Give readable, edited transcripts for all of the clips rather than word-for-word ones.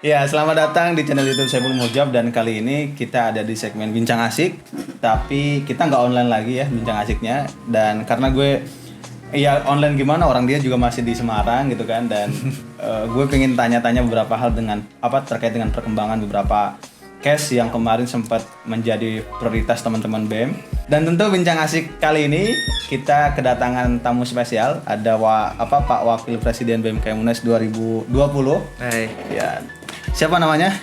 Ya, selamat datang di channel YouTube Saiful Mujab dan kali ini kita ada di segmen Bincang Asik. Tapi kita nggak online lagi ya Bincang Asiknya, dan karena gue ya online gimana, orang dia juga masih di Semarang gitu kan, dan gue pengen tanya-tanya beberapa hal dengan terkait dengan perkembangan beberapa case yang kemarin sempat menjadi prioritas teman-teman BEM. Dan tentu Bincang Asik kali ini kita kedatangan tamu spesial, ada Pak Wakil Presiden BEM Munas 2020. Hai. Ya. Siapa namanya?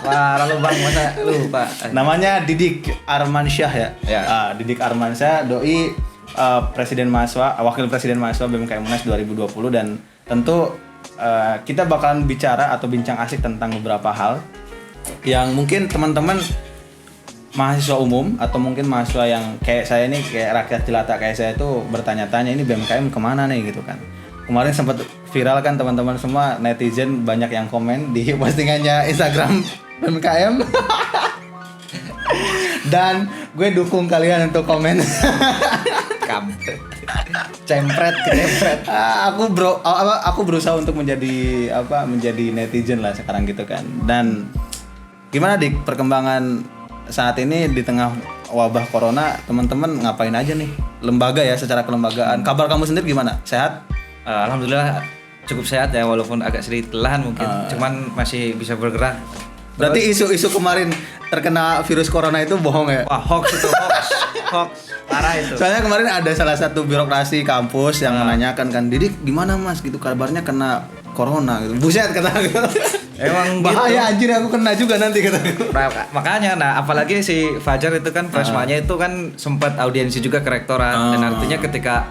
Lalu bang, masa lupa? Namanya Didik Armansyah ya. Ya. Didik Armansyah, doi Presiden Mahasiswa, Wakil Presiden Mahasiswa BEM Munas 2020, dan tentu kita bakalan bicara atau bincang asik tentang beberapa hal yang mungkin teman-teman mahasiswa umum atau mungkin mahasiswa yang kayak saya nih, kayak rakyat jelata kayak saya itu bertanya-tanya, ini BMKM kemana nih gitu kan. Kemarin sempat viral kan teman-teman semua, netizen banyak yang komen di postingannya Instagram BMKM. Dan gue dukung kalian untuk komen. Kampret. Cempret. Aku berusaha untuk menjadi netizen lah sekarang gitu kan. Dan gimana Dik perkembangan saat ini di tengah wabah corona, teman-teman ngapain aja nih? Lembaga ya, secara kelembagaan. Kabar kamu sendiri gimana? Sehat? Alhamdulillah cukup sehat ya, walaupun agak sedikit kelelahan mungkin, cuman masih bisa bergerak. Berarti isu-isu kemarin terkena virus corona itu bohong ya? Wah, hoax parah itu. Soalnya kemarin ada salah satu birokrasi kampus yang menanyakan kan, Didik gimana mas gitu, kabarnya kena corona gitu. Buset kata aku. Emang bahaya gitu. Anjir, aku kena juga nanti kata aku. Makanya, apalagi si Fajar itu kan Presmanya itu kan sempat audiensi juga ke rektorat, dan artinya ketika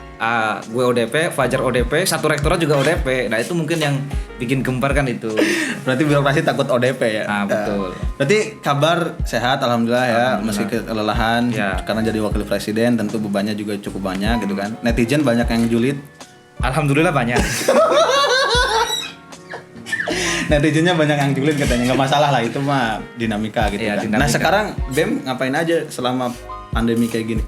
gue ODP, Fajar ODP, satu rektorat juga ODP. Nah itu mungkin yang bikin gempar kan itu. Berarti birokrasi takut ODP ya? Betul. Berarti kabar sehat alhamdulillah ya, meski kelelahan Ya. karena jadi wakil presiden, tentu bebannya juga cukup banyak gitu kan. Netizen banyak yang julid. Alhamdulillah banyak. Netizennya banyak yang julid katanya, nggak masalah lah, itu mah dinamika gitu Iya, kan. dinamika. Nah sekarang BEM ngapain aja selama pandemi kayak gini?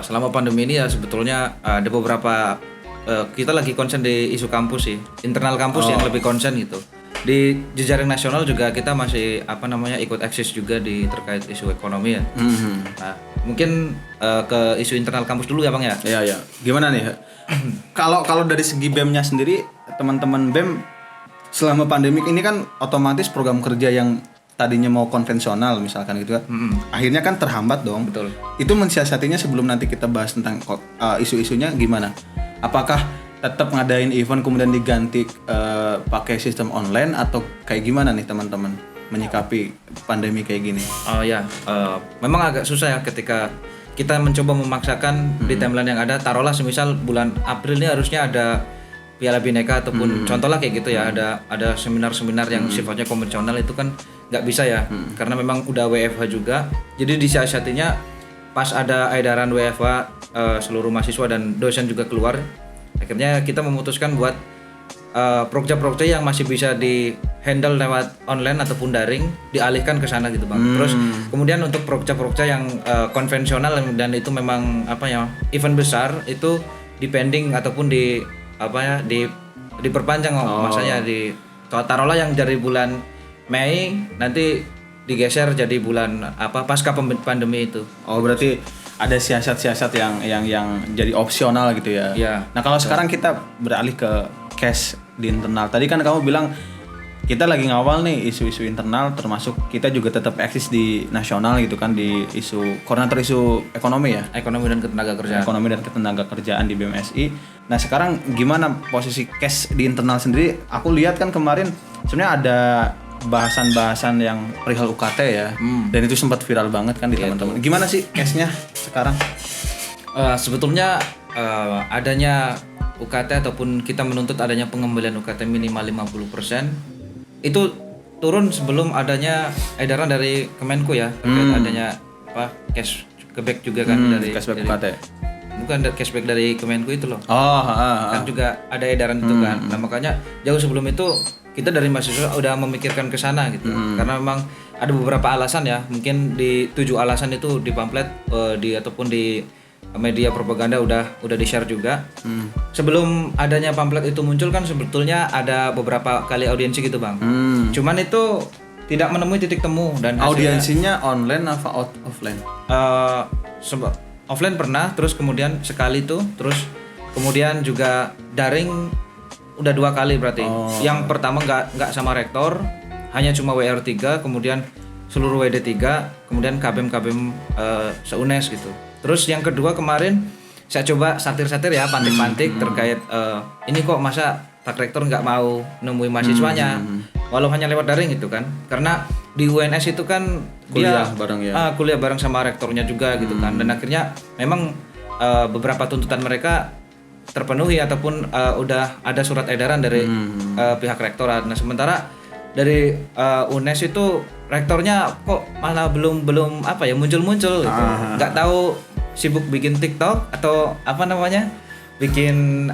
Selama pandemi ini ya sebetulnya ada beberapa kita lagi konsen di isu kampus sih, internal kampus yang lebih konsen gitu. Di jejaring nasional juga kita masih ikut eksis juga di terkait isu ekonomi ya. Nah, mungkin ke isu internal kampus dulu ya Bang ya. Iya. Gimana nih? Kalau dari segi BEM-nya sendiri, teman-teman BEM selama pandemik ini kan otomatis program kerja yang tadinya mau konvensional misalkan gitu kan, akhirnya kan terhambat dong. Betul. Itu mensiasatinya sebelum nanti kita bahas tentang isu-isunya gimana? Apakah tetap ngadain event kemudian diganti pakai sistem online, atau kayak gimana nih teman-teman menyikapi pandemi kayak gini? Memang agak susah ya ketika kita mencoba memaksakan di timeline yang ada. Taruhlah semisal bulan April ini harusnya ada Piala Bhinneka ataupun contohlah kayak gitu ya, ada seminar-seminar yang sifatnya konvensional, itu kan nggak bisa ya, karena memang udah WFH juga. Jadi disiasatinya pas ada edaran WFH, seluruh mahasiswa dan dosen juga keluar. Akhirnya kita memutuskan buat proyek-proyek yang masih bisa di handle lewat online ataupun daring dialihkan ke sana gitu Bang. Terus kemudian untuk proyek-proyek yang konvensional dan itu memang event besar, itu dipending ataupun diperpanjang masanya, taruhlah yang dari bulan Mei nanti digeser jadi bulan pasca pandemi itu. Oh, berarti ada siasat-siasat yang jadi opsional gitu ya. Iya. Nah, kalau sekarang kita beralih ke case di internal. Tadi kan kamu bilang kita lagi ngawal nih isu-isu internal, termasuk kita juga tetap eksis di nasional gitu kan, di isu koordinator isu ekonomi ya. Ekonomi dan ketenagakerjaan. Ekonomi dan ketenagakerjaan di BMSI. Nah, sekarang gimana posisi case di internal sendiri? Aku lihat kan kemarin sebenarnya ada bahasan-bahasan yang perihal UKT ya. Dan itu sempat viral banget kan di teman-teman. Gimana sih case-nya sekarang? Sebetulnya adanya UKT ataupun kita menuntut adanya pengembalian UKT minimal 50% itu turun sebelum adanya edaran dari Kemenku ya, terkait adanya cashback juga kan dari cashback UKT. Bukan cashback dari Kemenku itu loh. Kan Juga ada edaran itu kan. Nah, makanya jauh sebelum itu kita dari mahasiswa udah memikirkan ke sana gitu. Karena memang ada beberapa alasan ya. Mungkin di 7 alasan itu di pamflet ataupun di media propaganda udah di-share juga. Sebelum adanya pamflet itu muncul kan sebetulnya ada beberapa kali audiensi gitu Bang. Cuman itu tidak menemui titik temu dan Audiensinya online apa offline? Offline pernah, terus kemudian sekali tuh, terus kemudian juga daring udah 2 kali berarti. Yang pertama nggak sama rektor, hanya cuma WR3, kemudian seluruh WD3, kemudian KBM se-UNES gitu. Terus yang kedua kemarin saya coba satir-satir ya, pantik-pantik terkait ini kok masa tak rektor nggak mau nemuin mahasiswanya, walau hanya lewat daring gitu kan, karena di UNS itu kan Kuliah dia bareng ya. kuliah bareng sama rektornya juga gitu kan, dan akhirnya memang beberapa tuntutan mereka terpenuhi ataupun udah ada surat edaran dari pihak rektorat. Nah sementara dari UNES itu rektornya kok malah belum apa ya muncul gitu, nggak tahu sibuk bikin TikTok atau apa namanya bikin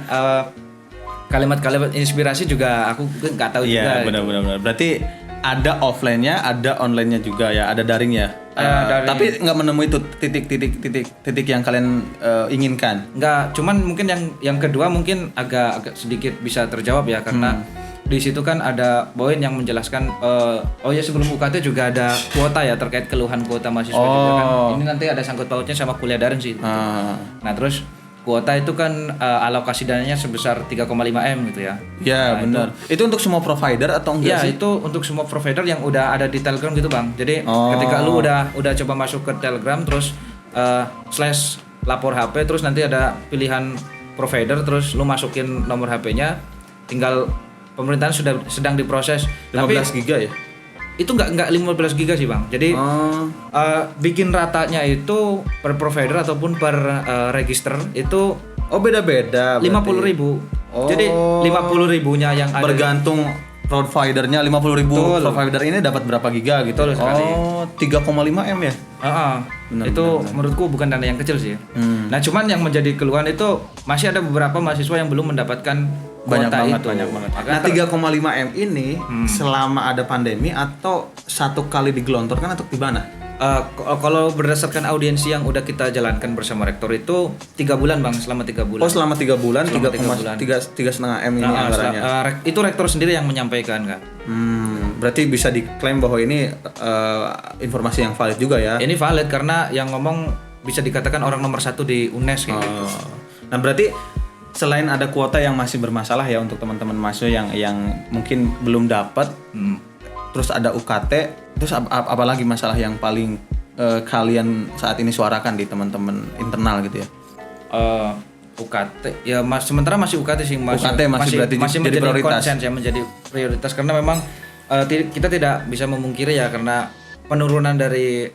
kalimat-kalimat inspirasi juga aku nggak tahu juga. Iya benar. Berarti ada offline-nya, ada online-nya juga ya, ada daringnya. Daring. Tapi nggak menemui itu titik yang kalian inginkan. Nggak, cuman mungkin yang kedua mungkin agak sedikit bisa terjawab ya, karena di situ kan ada poin yang menjelaskan oh ya sebelum UKT juga ada kuota ya terkait keluhan kuota mahasiswa juga kan. Ini nanti ada sangkut pautnya sama kuliah daring sih. Nah terus kuota itu kan alokasi dananya sebesar 3,5 M gitu ya. Ya Nah, benar. Itu untuk semua provider atau enggak Ya sih? itu untuk semua provider yang udah ada di Telegram gitu Bang. Jadi ketika lu udah coba masuk ke Telegram terus slash lapor HP, terus nanti ada pilihan provider, terus lu masukin nomor HP-nya, tinggal pemerintahan sedang diproses. 15 giga ya? Itu nggak 15 giga sih Bang. Jadi bikin ratanya itu per provider ataupun per register itu beda-beda. 50.000. Jadi 50.000-nya yang ada bergantung providernya. 50.000 provider ini dapat berapa giga gitu. Betul sekali. 3,5 M ya? Itu menurutku bukan dana yang kecil sih. Nah, cuman yang menjadi keluhan itu masih ada beberapa mahasiswa yang belum mendapatkan kuota banyak itu. banget. Nah, 3,5 M ini selama ada pandemi atau satu kali digelontorkan atau di mana? Kalau berdasarkan audiensi yang udah kita jalankan bersama rektor itu 3 bulan Bang, selama 3 bulan. Selama 3 bulan, Selama 3 bulan. 3,5 M ini anggarannya. Itu rektor sendiri yang menyampaikan kan. Berarti bisa diklaim bahwa ini informasi yang valid juga ya? Ini valid karena yang ngomong bisa dikatakan orang nomor 1 di UNES gitu. Nah berarti selain ada kuota yang masih bermasalah ya untuk teman-teman mahasiswa yang mungkin belum dapat, terus ada UKT, terus apalagi masalah yang paling kalian saat ini suarakan di teman-teman internal gitu ya? UKT ya sementara masih UKT sih, UKT masih berarti masih jadi menjadi prioritas. konsen ya, menjadi prioritas karena memang kita tidak bisa memungkiri ya, karena penurunan dari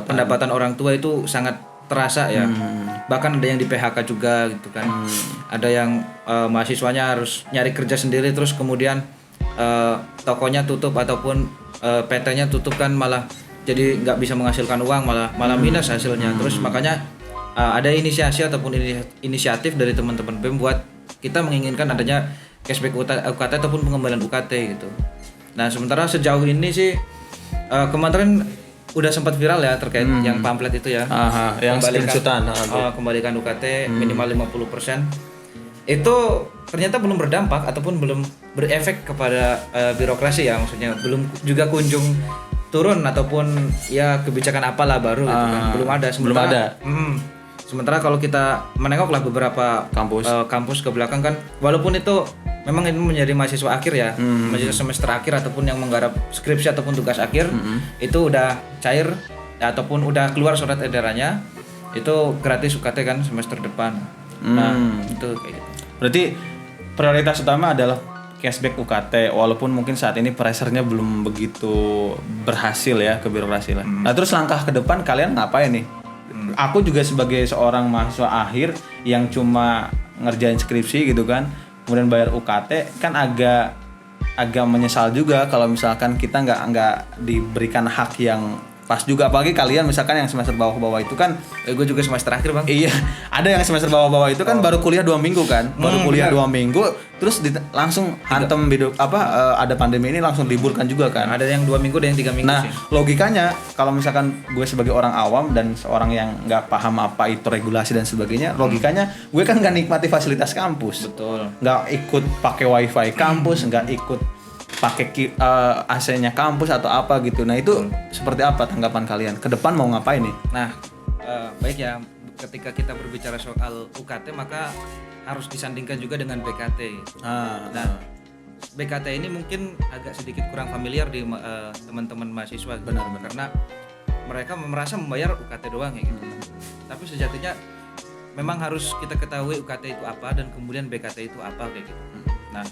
pendapatan orang tua itu sangat terasa ya. Bahkan ada yang di PHK juga gitu kan. Ada yang mahasiswanya harus nyari kerja sendiri, terus kemudian tokonya tutup ataupun PT-nya tutup kan, malah jadi nggak bisa menghasilkan uang, malah minus hasilnya. Terus makanya ada inisiasi ataupun inisiatif dari teman-teman BEM buat kita menginginkan adanya cashback UKT ataupun pengembalian UKT gitu. Nah sementara sejauh ini sih kemarin udah sempat viral ya terkait yang pamflet itu ya. Yang screenshotan. Kembalikan UKT minimal 50%. Itu ternyata belum berdampak ataupun belum berefek kepada birokrasi ya, maksudnya belum juga kunjung turun ataupun ya kebijakan apalah baru gitu kan. Belum ada. Sementara kalau kita menengoklah beberapa kampus ke belakang kan, walaupun itu memang ini menjadi mahasiswa akhir ya, mahasiswa semester akhir ataupun yang menggarap skripsi ataupun tugas akhir, itu udah cair ya, ataupun udah keluar surat edarannya, itu gratis UKT kan semester depan. Nah itu kayak gitu. Berarti prioritas utama adalah cashback UKT, walaupun mungkin saat ini pressure-nya belum begitu berhasil ya ke birokrasi lah. Nah terus langkah ke depan kalian ngapain nih? Aku juga sebagai seorang mahasiswa akhir yang cuma ngerjain skripsi gitu kan, kemudian bayar UKT, kan agak menyesal juga kalau misalkan kita nggak diberikan hak yang pas juga, apalagi kalian misalkan yang semester bawah-bawah itu kan Gue juga semester akhir bang. iya, ada yang semester bawah-bawah itu kan baru kuliah 2 minggu kan, baru kuliah 2 minggu, terus langsung hantem ada pandemi ini langsung liburkan juga kan. Ada yang 2 minggu, ada yang 3 minggu Nah, sih. logikanya kalau misalkan gue sebagai orang awam dan seorang yang nggak paham apa itu regulasi dan sebagainya, logikanya gue kan nggak nikmati fasilitas kampus, Betul. nggak ikut pakai wifi kampus, nggak ikut pakai AC-nya kampus atau apa gitu. Nah itu seperti apa tanggapan kalian? Ke depan mau ngapain nih? Nah, baik ya, ketika kita berbicara soal UKT maka harus disandingkan juga dengan BKT. Nah, BKT ini mungkin agak sedikit kurang familiar di teman-teman mahasiswa gitu. Benar. Karena mereka merasa membayar UKT doang ya gitu. Tapi sejatinya memang harus kita ketahui UKT itu apa dan kemudian BKT itu apa kayak gitu. Nah,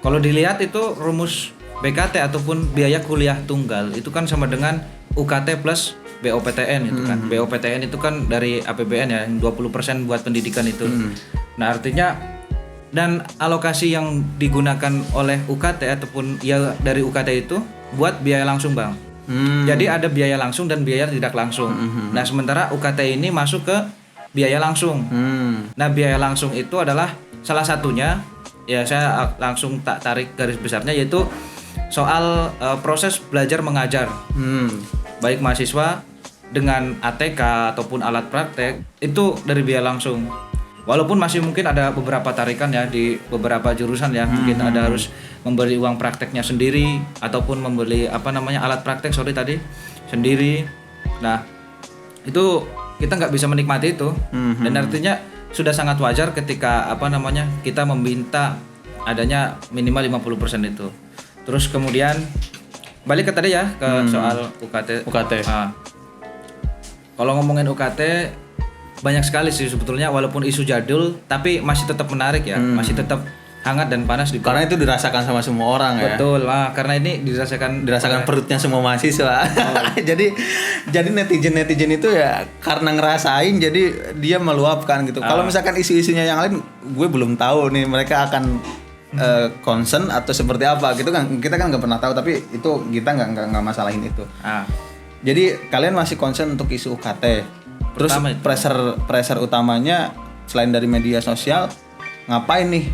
kalau dilihat itu rumus BKT ataupun biaya kuliah tunggal itu kan sama dengan UKT plus BOPTN itu kan. BOPTN itu kan dari APBN ya, yang 20% buat pendidikan itu. Nah, artinya dan alokasi yang digunakan oleh UKT ataupun ya dari UKT itu buat biaya langsung, Bang. Jadi ada biaya langsung dan biaya tidak langsung. Nah, sementara UKT ini masuk ke biaya langsung. Nah, biaya langsung itu adalah salah satunya, ya saya langsung tak tarik garis besarnya, yaitu soal proses belajar mengajar. Baik mahasiswa dengan ATK ataupun alat praktek itu dari biaya langsung. Walaupun masih mungkin ada beberapa tarikan ya di beberapa jurusan ya, mungkin ada harus membeli uang prakteknya sendiri ataupun membeli alat praktek tadi sendiri. Nah, itu kita nggak bisa menikmati itu. Dan artinya sudah sangat wajar ketika kita meminta adanya minimal 50% itu. Terus kemudian balik ke tadi ya ke soal UKT. Kalau ngomongin UKT banyak sekali sih sebetulnya, walaupun isu jadul tapi masih tetap menarik ya, masih tetap hangat dan panas di. Karena itu dirasakan sama semua orang. Betul, ya. Karena ini dirasakan perutnya semua mahasiswa. jadi netizen itu ya karena ngerasain jadi dia meluapkan gitu. Kalau misalkan isu-isunya yang lain gue belum tahu nih mereka akan concern atau seperti apa gitu kan, kita kan nggak pernah tahu, tapi itu kita nggak masalahin itu. Jadi kalian masih concern untuk isu UKT. Terus pressure utamanya selain dari media sosial ngapain nih?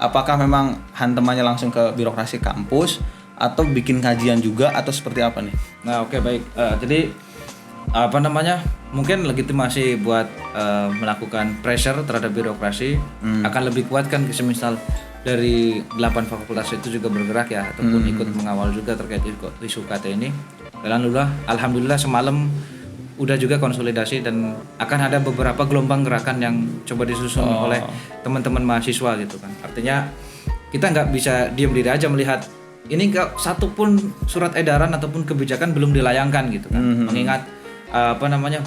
Apakah memang hantemannya langsung ke birokrasi kampus atau bikin kajian juga atau seperti apa nih? Nah, oke, baik. Jadi mungkin legitimasi buat melakukan pressure terhadap birokrasi akan lebih kuat kan, semisal dari 8 fakultas itu juga bergerak ya ataupun ikut mengawal juga terkait isu UKT ini. Dan alhamdulillah semalam udah juga konsolidasi dan akan ada beberapa gelombang gerakan yang coba disusun oleh teman-teman mahasiswa gitu kan. Artinya kita nggak bisa diam diri aja melihat ini, nggak satu pun surat edaran ataupun kebijakan belum dilayangkan gitu kan. Mengingat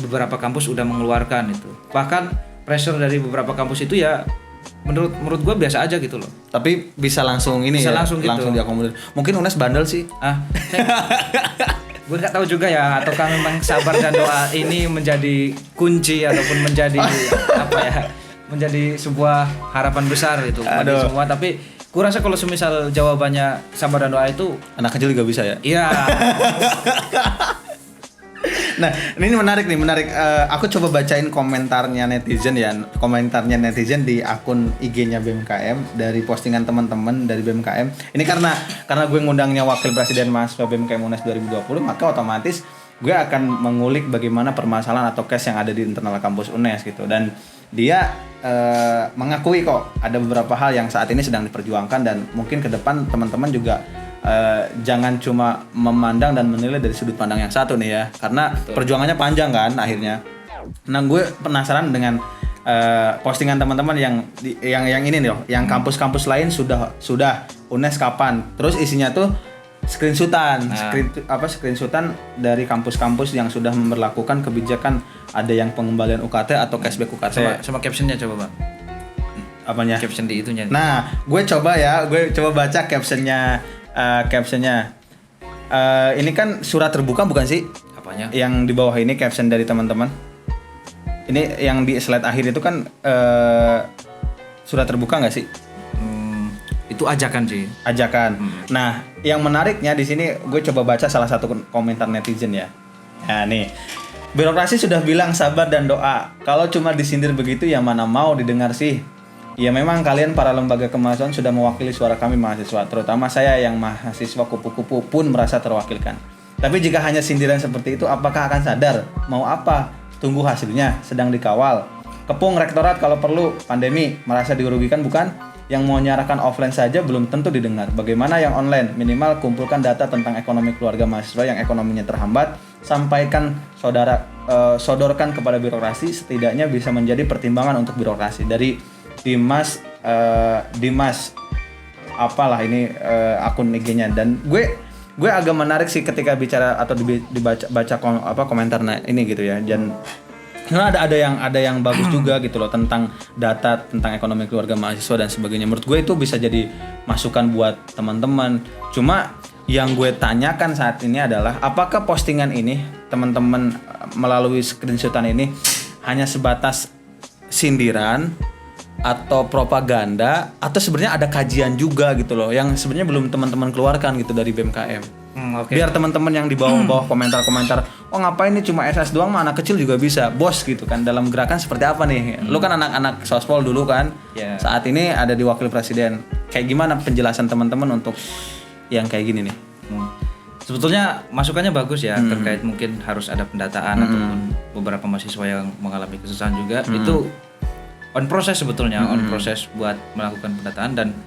beberapa kampus udah mengeluarkan itu. Bahkan pressure dari beberapa kampus itu ya menurut gue biasa aja gitu loh. Tapi bisa langsung ini langsung diakomodir. Mungkin UNES bandel sih. Gue nggak tahu juga ya, ataukah memang sabar dan doa ini menjadi kunci ataupun menjadi menjadi sebuah harapan besar itu bagi semua. Tapi gue rasa kalau semisal jawabannya sabar dan doa itu anak kecil juga bisa ya. Iya. Nah, ini menarik. Aku coba bacain komentarnya netizen di akun IG-nya BMKM dari postingan teman-teman dari BMKM. Ini karena gue ngundangnya Wakil Presiden Mahasiswa BMKM UNES 2020, maka otomatis gue akan mengulik bagaimana permasalahan atau case yang ada di internal kampus UNES gitu. Dan dia mengakui kok ada beberapa hal yang saat ini sedang diperjuangkan dan mungkin ke depan teman-teman juga jangan cuma memandang dan menilai dari sudut pandang yang satu nih ya, karena perjuangannya panjang kan akhirnya. Nah, gue penasaran dengan postingan teman-teman yang ini nih loh, yang kampus-kampus lain sudah UNES kapan, terus isinya tuh screenshotan dari kampus-kampus yang sudah memberlakukan kebijakan, ada yang pengembalian UKT atau cashback UKT. Sama captionnya coba, Bang. Apanya? Caption di itunya. Nah, gue coba baca captionnya. Ini kan surat terbuka bukan sih? Apanya? Yang di bawah ini caption dari teman-teman. Ini yang di slide akhir itu kan surat terbuka nggak sih? Itu ajakan sih. Ajakan. Nah, yang menariknya di sini gue coba baca salah satu komentar netizen ya. Nah nih, birokrasi sudah bilang sabar dan doa. Kalau cuma disindir begitu ya mana mau didengar sih. Ya memang kalian para lembaga kemahasiswaan sudah mewakili suara kami mahasiswa, terutama saya yang mahasiswa kupu-kupu pun merasa terwakilkan. Tapi jika hanya sindiran seperti itu, apakah akan sadar? Mau apa? Tunggu hasilnya, sedang dikawal. Kepung rektorat kalau perlu, pandemi, merasa dirugikan bukan? Yang mau nyarakan offline saja belum tentu didengar. Bagaimana yang online? Minimal kumpulkan data tentang ekonomi keluarga mahasiswa yang ekonominya terhambat, sampaikan sodorkan kepada birokrasi, setidaknya bisa menjadi pertimbangan untuk birokrasi. Dari Dimas apalah ini akun IG-nya, dan gue agak menarik sih ketika bicara atau dibaca komentar ini gitu ya. Dan karena ada yang bagus juga gitu loh tentang data tentang ekonomi keluarga mahasiswa dan sebagainya. Menurut gue itu bisa jadi masukan buat teman-teman. Cuma yang gue tanyakan saat ini adalah apakah postingan ini teman-teman melalui screenshotan ini hanya sebatas sindiran atau propaganda, atau sebenarnya ada kajian juga gitu loh yang sebenarnya belum teman-teman keluarkan gitu dari BMKM. Okay. Biar teman-teman yang di bawah komentar-komentar, oh ngapain ini cuma SS doang mah, anak kecil juga bisa, bos gitu kan. Dalam gerakan seperti apa nih? Lu kan anak-anak sospol dulu kan, saat ini ada di wakil presiden. Kayak gimana penjelasan teman-teman untuk yang kayak gini nih? Sebetulnya masukannya bagus ya, terkait mungkin harus ada pendataan ataupun beberapa mahasiswa yang mengalami kesusahan juga. Itu on proses sebetulnya, on proses buat melakukan pendataan, dan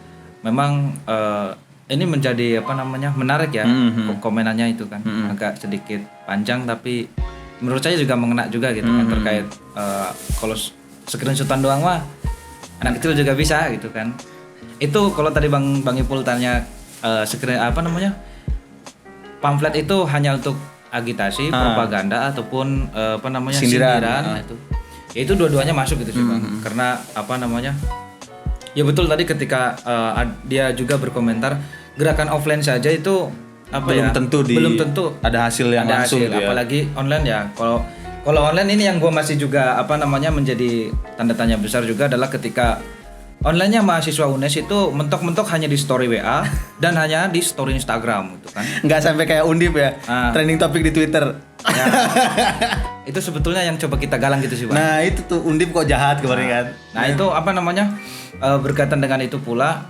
memang ini menjadi menarik ya. Komenannya itu kan agak sedikit panjang, tapi menurut saya juga mengena juga gitu kan, terkait kalau screenshotan doang mah anak kecil juga bisa gitu kan. Itu kalau tadi Bang Ipul tanya pamflet itu hanya untuk agitasi, propaganda ataupun sindiran itu. Ya itu dua-duanya masuk gitu sih Bang. Karena ya betul tadi ketika dia juga berkomentar gerakan offline saja itu belum tentu ada hasil yang langsung hasil, gitu ya. Apalagi online ya. Kalau online ini yang gue masih juga menjadi tanda tanya besar juga adalah ketika online-nya mahasiswa UNES itu mentok-mentok hanya di story WA dan hanya di story Instagram gitu kan. Nggak sampai kayak Undip ya, trending topik di Twitter. Ya. Itu sebetulnya yang coba kita galang gitu sih Bang. Nah itu tuh Undip kok jahat kemarin kan. Nah itu berkaitan dengan itu pula,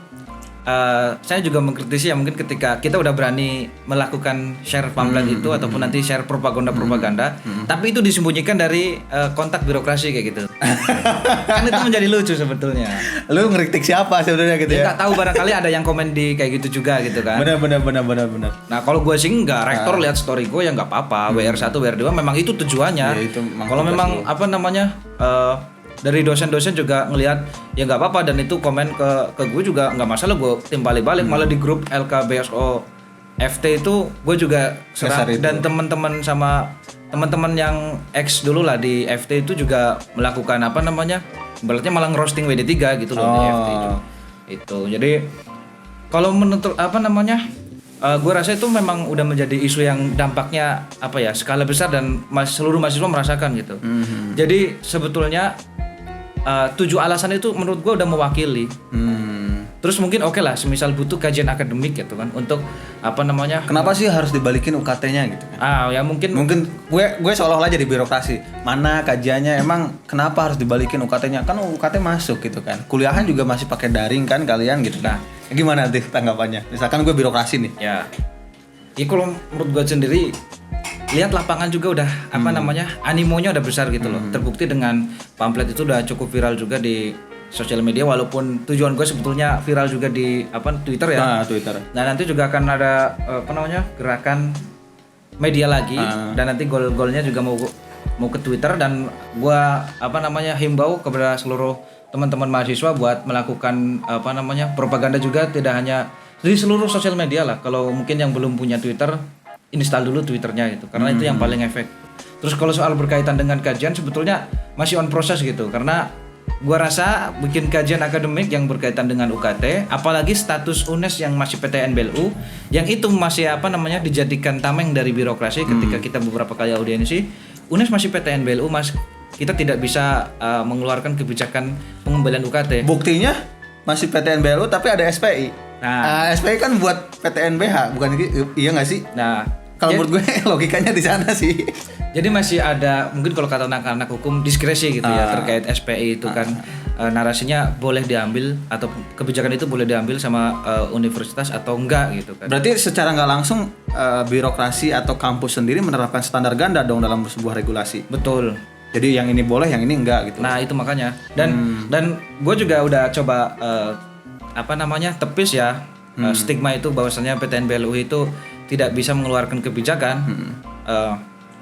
saya juga mengkritisi ya, mungkin ketika kita udah berani melakukan share pamflet itu ataupun nanti share propaganda, tapi itu disembunyikan dari kontak birokrasi kayak gitu. Kan itu menjadi lucu sebetulnya. Lu ngeritik siapa sebenarnya gitu ya? Nggak tahu, barangkali ada yang komen di kayak gitu juga gitu kan. Benar. Nah kalau gue sih nggak, rektor lihat story gue ya nggak apa-apa. WR1, WR2 memang itu tujuannya. Ya, kalau memang dari dosen-dosen juga ngelihat ya nggak apa-apa, dan itu komen ke gue juga nggak masalah, gue timbali balik. Malah di grup LKBSO FT itu gue juga serang, dan teman-teman yang ex dulu lah di FT itu juga melakukan berarti malah ngerosting WD3 gitu loh di FT itu. Jadi kalau menurut gue rasa itu memang udah menjadi isu yang dampaknya skala besar dan seluruh mahasiswa merasakan gitu. Jadi sebetulnya 7 alasan itu menurut gue udah mewakili. Terus mungkin oke lah, semisal butuh kajian akademik gitu kan untuk kenapa sih harus dibalikin UKT-nya gitu kan? Ya mungkin gue seolah-olah jadi birokrasi. Mana kajiannya, emang kenapa harus dibalikin UKT-nya? Kan UKT masuk gitu kan. Kuliahan juga masih pakai daring kan kalian gitu. Nah, gimana nanti tanggapannya? Misalkan gue birokrasi nih. Ya kalau menurut gue sendiri, lihat lapangan juga udah animonya udah besar gitu loh. Terbukti dengan pamflet itu udah cukup viral juga di sosial media, walaupun tujuan gue sebetulnya viral juga di Twitter ya. Twitter. Nah nanti juga akan ada gerakan media lagi, dan nanti goal-goalnya juga mau ke Twitter, dan gue himbau kepada seluruh teman-teman mahasiswa buat melakukan propaganda juga, tidak hanya di seluruh sosial media lah. Kalau mungkin yang belum punya Twitter, install dulu Twitternya gitu, karena itu yang paling efek. Terus kalau soal berkaitan dengan kajian, sebetulnya masih on proses gitu, karena gua rasa bikin kajian akademik yang berkaitan dengan UKT, apalagi status UNES yang masih PTN BLU, yang itu masih dijadikan tameng dari birokrasi. Ketika kita beberapa kali audiensi, UNES masih PTN BLU, kita tidak bisa mengeluarkan kebijakan pengembalian UKT. Buktinya masih PTN BLU tapi ada SPI. Nah, SPI kan buat PTN BH, bukan iya nggak sih? Nah, kalau menurut gue logikanya di sana sih. Jadi masih ada mungkin kalau kata anak-anak hukum diskresi gitu ya terkait SPI itu kan narasinya boleh diambil atau kebijakan itu boleh diambil sama universitas atau enggak gitu kan. Berarti secara nggak langsung birokrasi atau kampus sendiri menerapkan standar ganda dong dalam sebuah regulasi. Betul. Jadi yang ini boleh, yang ini enggak gitu. Nah itu makanya dan gue juga udah coba tepis ya stigma itu bahwasannya PTN BLU itu tidak bisa mengeluarkan kebijakan.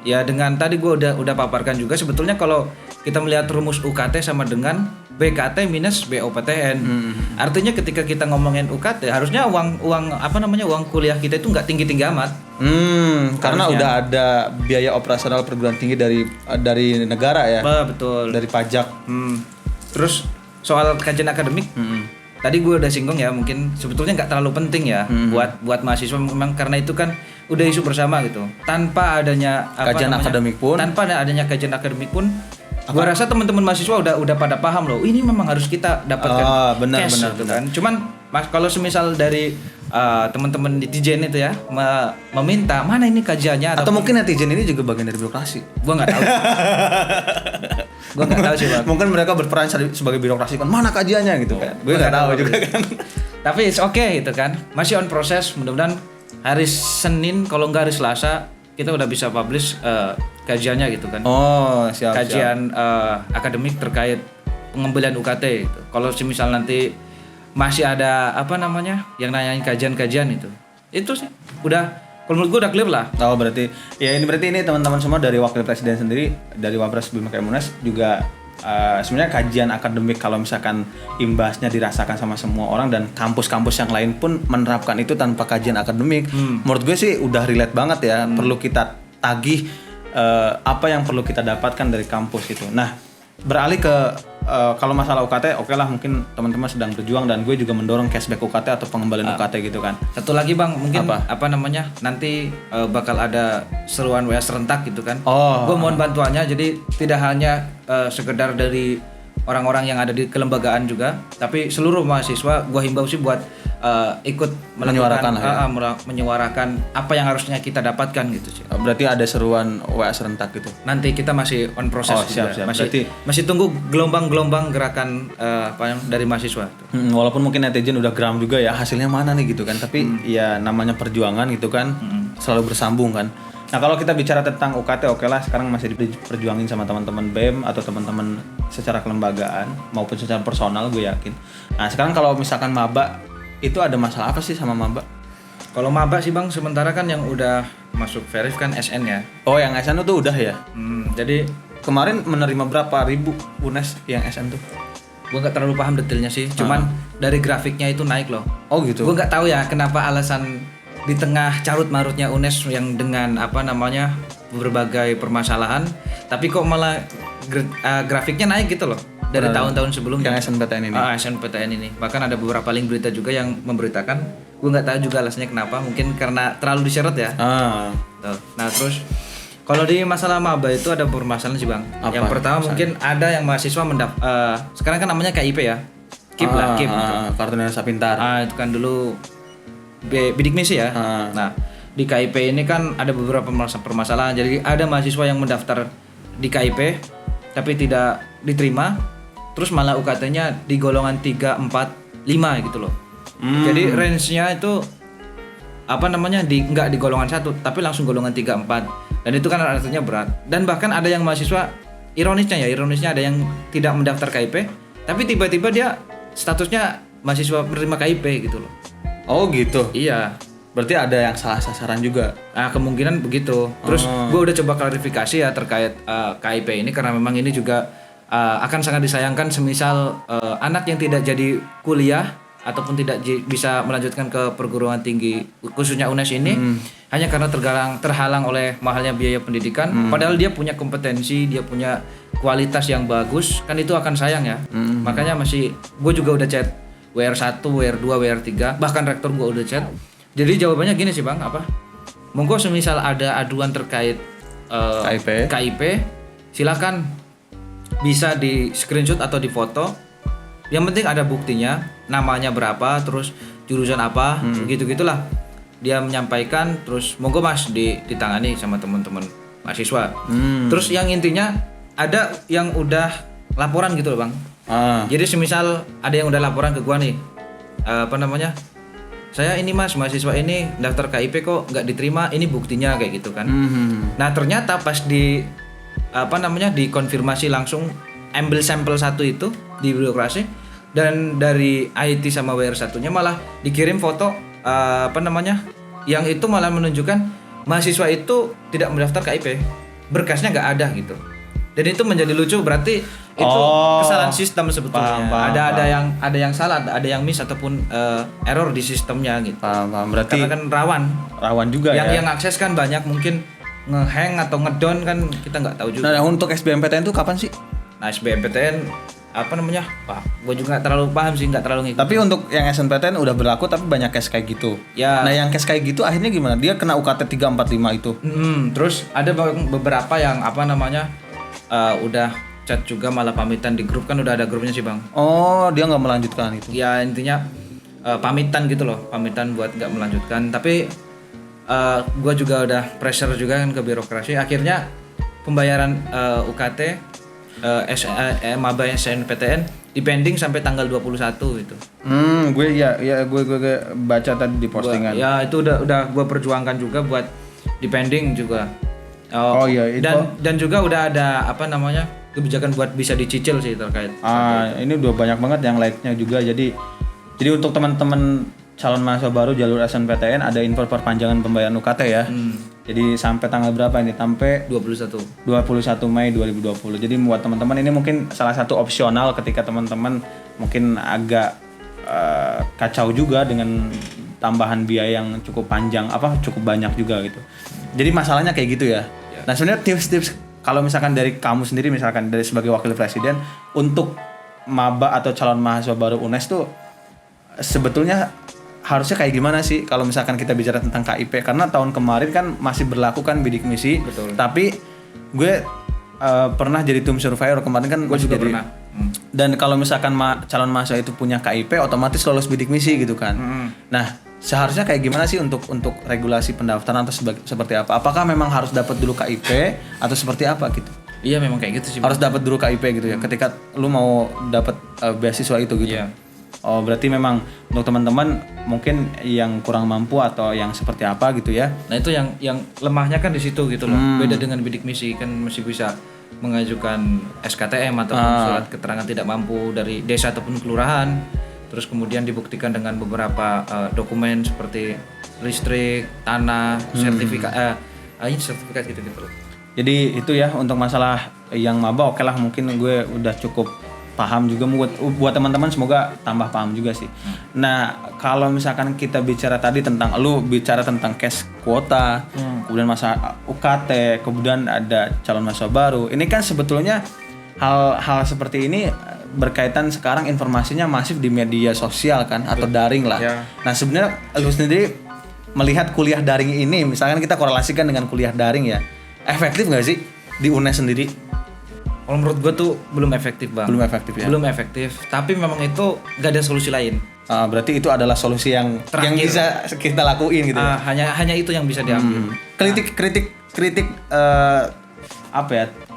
Ya dengan tadi gue udah paparkan juga sebetulnya kalau kita melihat rumus UKT sama dengan BKT minus BOPTN. Artinya ketika kita ngomongin UKT harusnya uang kuliah kita itu nggak tinggi-tinggi amat. Karena udah ada biaya operasional perguruan tinggi dari negara ya. Betul. Dari pajak. Terus soal kajian akademik. Tadi gue udah singgung ya, mungkin sebetulnya nggak terlalu penting ya buat mahasiswa memang karena itu kan udah isu bersama gitu. Tanpa adanya kajian akademik pun gue rasa teman-teman mahasiswa udah pada paham loh. Ini memang harus kita dapatkan benar. kan. Cuman kalau semisal dari teman-teman netizen itu ya meminta mana ini kajiannya atau mungkin netizen ini juga bagian dari birokrasi. Gue nggak tahu. Gue nggak tahu sih Bang. Mungkin mereka berperan sebagai birokrasi kan mana kajiannya gitu kan. Gue nggak tahu juga kan. Tapi it's okay gitu kan. Masih on proses. Mudah-mudahan hari Senin kalau nggak hari Selasa kita udah bisa publish kajiannya gitu kan. Siap. Kajian akademik terkait pengambilan UKT itu. Kalau semisal nanti masih ada yang nanyain kajian-kajian itu sih udah. Kalau menurut gue udah clear lah. Berarti ini teman-teman semua dari Wakil Presiden sendiri, dari Wapres Bima Kemunes juga sebenarnya kajian akademik kalau misalkan imbasnya dirasakan sama semua orang dan kampus-kampus yang lain pun menerapkan itu tanpa kajian akademik. Menurut gue sih udah relate banget ya. Perlu kita tagih apa yang perlu kita dapatkan dari kampus itu. Nah, beralih ke kalau masalah UKT, oke lah mungkin teman-teman sedang berjuang dan gue juga mendorong cashback UKT atau pengembalian UKT gitu kan. Satu lagi Bang, mungkin nanti bakal ada seruan WA serentak gitu kan. Gue mohon bantuannya, jadi tidak hanya sekedar dari orang-orang yang ada di kelembagaan juga, tapi seluruh mahasiswa gue himbau sih buat ikut menyuarakan apa yang harusnya kita dapatkan gitu sih. Berarti ada seruan WA serentak gitu. Nanti kita masih on proses siap. Masih tunggu gelombang-gelombang gerakan dari mahasiswa. Walaupun mungkin netizen udah geram juga ya hasilnya mana nih gitu kan, tapi ya namanya perjuangan gitu kan, selalu bersambung kan. Nah kalau kita bicara tentang UKT, oke lah sekarang masih diperjuangin sama teman-teman BEM atau teman-teman secara kelembagaan maupun secara personal gue yakin. Nah sekarang kalau misalkan maba itu ada masalah apa sih sama maba? Kalau maba sih Bang, sementara kan yang udah masuk verif kan SN ya. Yang SN itu udah ya? Jadi kemarin menerima berapa ribu UNES yang SN tuh? Gue nggak terlalu paham detailnya sih, cuman dari grafiknya itu naik loh. Gitu? Gue nggak tahu ya kenapa alasan di tengah carut marutnya UNES yang dengan berbagai permasalahan, tapi kok malah grafiknya naik gitu loh dari tahun-tahun sebelumnya. Yang SNPTN ini. SNPTN ini. Bahkan ada beberapa link berita juga yang memberitakan. Gue nggak tahu juga alasannya kenapa. Mungkin karena terlalu diseret ya. Tuh. Nah terus kalau di masalah maba itu ada permasalahan sih Bang. Yang pertama mungkin ada yang mahasiswa sekarang kan namanya KIP ya. KIP. Kartu Indonesia Pintar. Itu kan dulu bidik misi ya. Nah di KIP ini kan ada beberapa permasalahan. Jadi ada mahasiswa yang mendaftar di KIP tapi tidak diterima. Terus malah UKT-nya di golongan 3, 4, 5 gitu loh. Jadi range-nya itu nggak di golongan 1 tapi langsung golongan 3, 4. Dan itu kan artinya berat. Dan bahkan ada yang mahasiswa ironisnya ada yang tidak mendaftar KIP tapi tiba-tiba dia statusnya mahasiswa menerima KIP gitu loh. Gitu. Iya. Berarti ada yang salah sasaran juga. Kemungkinan begitu. Terus gue udah coba klarifikasi ya terkait KIP ini karena memang ini juga akan sangat disayangkan semisal anak yang tidak jadi kuliah ataupun tidak bisa melanjutkan ke perguruan tinggi khususnya UNES ini hanya karena terhalang oleh mahalnya biaya pendidikan, padahal dia punya kompetensi, dia punya kualitas yang bagus, kan itu akan sayang ya. Makanya gue juga udah chat WR1, WR2, WR3, bahkan rektor gue udah chat. Jadi jawabannya gini sih Bang, monggo semisal ada aduan terkait KIP, silakan bisa di screenshot atau di foto. Yang penting ada buktinya, namanya berapa, terus jurusan apa, gitu-gitulah. Dia menyampaikan, terus monggo Mas ditangani sama teman-teman mahasiswa. Terus yang intinya ada yang udah laporan gitu loh Bang. Jadi semisal ada yang udah laporan ke gua nih, saya ini mas mahasiswa ini daftar KIP kok nggak diterima, ini buktinya kayak gitu kan. Nah ternyata pas dikonfirmasi langsung ambil sampel satu itu di birokrasi, dan dari IT sama WR satunya malah dikirim foto yang itu malah menunjukkan mahasiswa itu tidak mendaftar KIP, berkasnya nggak ada gitu. Dan itu menjadi lucu, berarti itu kesalahan sistem sebetulnya. Ada yang salah, ada yang miss ataupun error di sistemnya gitu. Berarti karena kan rawan juga yang akses kan banyak, mungkin nge-hang atau ngedown kan kita nggak tahu juga. Nah untuk SBMPTN itu kapan sih? Nah SBMPTN gue juga nggak terlalu paham sih, nggak terlalu ngikut. Tapi untuk yang SNPTN udah berlaku tapi banyak case kayak gitu. Ya. Nah yang case kayak gitu akhirnya gimana? Dia kena UKT 345 itu. Terus ada beberapa yang udah chat juga, malah pamitan di grup, kan udah ada grupnya sih Bang. Oh dia nggak melanjutkan itu? Ya intinya pamitan gitu loh, pamitan buat nggak melanjutkan. Tapi gue juga udah pressure juga kan ke birokrasi. Akhirnya pembayaran UKT maba SNPTN dipending sampai tanggal 21 gitu. Gue baca tadi di postingan. Itu udah gue perjuangkan juga buat dipending juga. Dan juga udah ada kebijakan buat bisa dicicil sih terkait. Ini udah banyak banget yang like-nya juga. Jadi untuk teman-teman calon mahasiswa baru jalur SNPTN ada info perpanjangan pembayaran UKT ya. Jadi sampai tanggal berapa ini? Sampai 21 Mei 2020. Jadi buat teman-teman ini mungkin salah satu opsional ketika teman-teman mungkin agak kacau juga dengan tambahan biaya yang cukup panjang, cukup banyak juga gitu. Jadi masalahnya kayak gitu ya. Nah sebenarnya tips-tips kalau misalkan dari kamu sendiri, misalkan dari sebagai wakil presiden untuk maba atau calon mahasiswa baru UNES tuh sebetulnya harusnya kayak gimana sih kalau misalkan kita bicara tentang KIP? Karena tahun kemarin kan masih berlaku kan bidik misi. Betul. Tapi gue pernah jadi tim surveyor kemarin kan, gue juga pernah. Dan kalau misalkan calon mahasiswa itu punya KIP otomatis lolos bidik misi gitu kan. Nah seharusnya kayak gimana sih untuk regulasi pendaftaran atau seperti apa? Apakah memang harus dapat dulu KIP atau seperti apa gitu? Iya memang kayak gitu sih. Harus dapat dulu KIP gitu ya ketika lu mau dapat beasiswa itu gitu. Iya. Oh berarti memang untuk teman-teman mungkin yang kurang mampu atau yang seperti apa gitu ya. Nah itu yang lemahnya kan di situ gitu loh. Beda dengan bidik misi kan masih bisa mengajukan SKTM ataupun surat keterangan tidak mampu dari desa ataupun kelurahan. Terus kemudian dibuktikan dengan beberapa dokumen seperti listrik, tanah, sertifikat gitu-gitu. Jadi itu ya untuk masalah yang maba, oke lah, mungkin gue udah cukup paham juga. Buat teman-teman semoga tambah paham juga sih. Nah kalau misalkan kita bicara tadi tentang bicara tentang cash kuota, kemudian masa UKT, kemudian ada calon mahasiswa baru, ini kan sebetulnya hal seperti ini berkaitan sekarang informasinya masif di media sosial kan, atau daring lah. Nah sebenarnya lu sendiri melihat kuliah daring ini, misalkan kita korelasikan dengan kuliah daring ya, efektif nggak sih di UNES sendiri? Kalau menurut gue tuh belum efektif Bang. Belum efektif ya? Belum efektif, tapi memang itu gak ada solusi lain. Berarti itu adalah solusi yang bisa kita lakuin gitu ya? Hanya itu yang bisa diambil.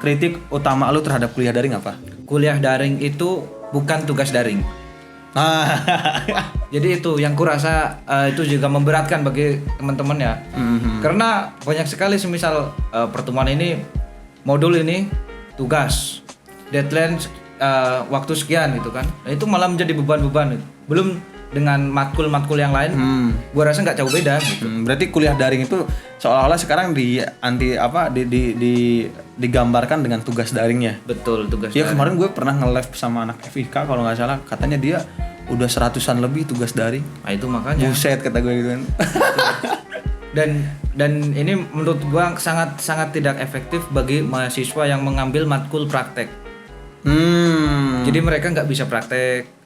Kritik utama lu terhadap kuliah daring apa? Kuliah daring itu bukan tugas daring. Jadi itu yang kurasa itu juga memberatkan bagi teman-teman ya. Karena banyak sekali semisal pertemuan ini, modul ini, tugas, deadline waktu sekian gitu kan. Nah, itu malah menjadi beban-beban itu. Belum dengan matkul-matkul yang lain, gua rasa nggak jauh beda gitu. Berarti kuliah daring itu seolah-olah sekarang digambarkan dengan tugas daringnya. Betul, tugas daring. Ya kemarin gue pernah nge-live sama anak FIK kalau nggak salah, katanya dia udah 100-an lebih tugas daring. Nah itu makanya. Buset kata gue gitu kan. Dan ini menurut gua sangat tidak efektif bagi mahasiswa yang mengambil matkul praktek. Jadi mereka nggak bisa praktek.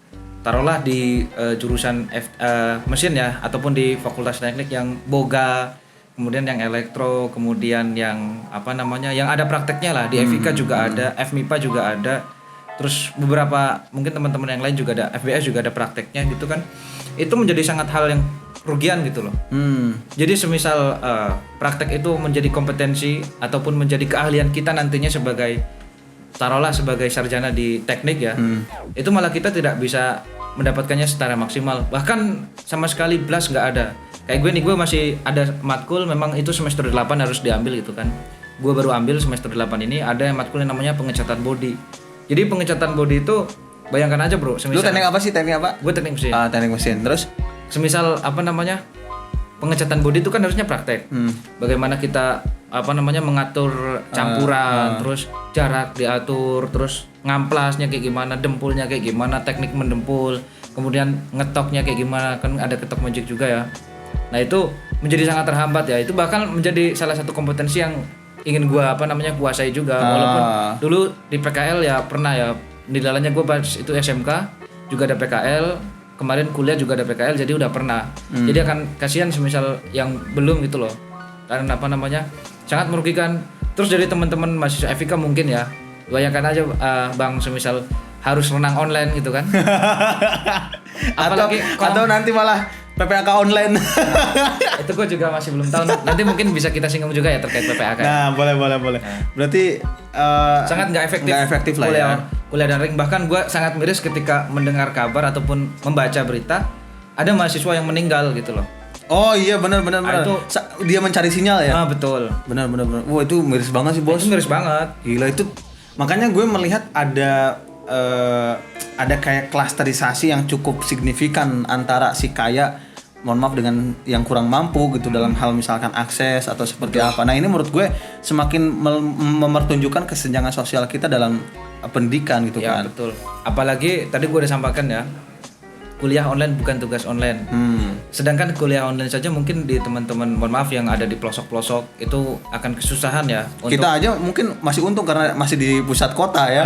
Taruhlah di jurusan mesin ya, ataupun di fakultas teknik yang boga, kemudian yang elektro, kemudian yang yang ada prakteknya lah. Di FIK juga ada, FMIPA juga ada. Terus beberapa mungkin teman-teman yang lain juga ada, FBS juga ada prakteknya gitu kan. Itu menjadi sangat hal yang kerugian gitu loh. Jadi semisal praktek itu menjadi kompetensi ataupun menjadi keahlian kita nantinya sebagai taruhlah sebagai sarjana di teknik ya, itu malah kita tidak bisa mendapatkannya secara maksimal, bahkan sama sekali blast nggak ada. Kayak gue nih, gue masih ada matkul memang itu semester 8 harus diambil gitu kan. Gue baru ambil semester 8 ini ada matkul yang namanya pengecatan body. Jadi pengecatan body itu bayangkan aja bro, Lu teknik apa sih? Teknik apa? Gue teknik mesin. Teknik mesin. Terus semisal pengecatan body itu kan harusnya praktek. Bagaimana kita mengatur campuran, terus jarak diatur, terus ngamplasnya kayak gimana, dempulnya kayak gimana, teknik mendempul, kemudian ngetoknya kayak gimana, kan ada ketok magic juga ya. Nah itu menjadi sangat terhambat ya. Itu bahkan menjadi salah satu kompetensi yang ingin gua kuasai juga. Walaupun dulu di PKL ya pernah ya, nilainya gua pas itu SMK juga ada PKL, kemarin kuliah juga ada PKL, jadi udah pernah. Jadi akan kasihan semisal yang belum gitu loh. Karena sangat merugikan. Terus dari teman-teman mahasiswa FIK mungkin ya, bayangkan aja Bang semisal harus renang online gitu kan. atau nanti malah PPAK online. Itu gue juga masih belum tahu. Nanti mungkin bisa kita singgung juga ya terkait PPAK. Nah, boleh. Berarti sangat nggak efektif lah ya. Kuliah daring. Bahkan gue sangat miris ketika mendengar kabar ataupun membaca berita ada mahasiswa yang meninggal gitu loh. Oh iya, benar. Itu Dia mencari sinyal ya. Betul. Benar. Wah, itu miris banget sih, Bos. Itu miris banget. Gila itu. Makanya gue melihat ada kayak klasterisasi yang cukup signifikan antara si kaya, mohon maaf, dengan yang kurang mampu gitu dalam hal misalkan akses atau seperti apa. Nah ini menurut gue semakin mempertunjukkan kesenjangan sosial kita dalam pendidikan gitu ya, kan. Betul. Apalagi tadi gue udah sampaikan ya, kuliah online bukan tugas online. Sedangkan kuliah online saja mungkin di teman-teman mohon maaf yang ada di pelosok-pelosok itu akan kesusahan ya. Kita aja mungkin masih untung karena masih di pusat kota ya.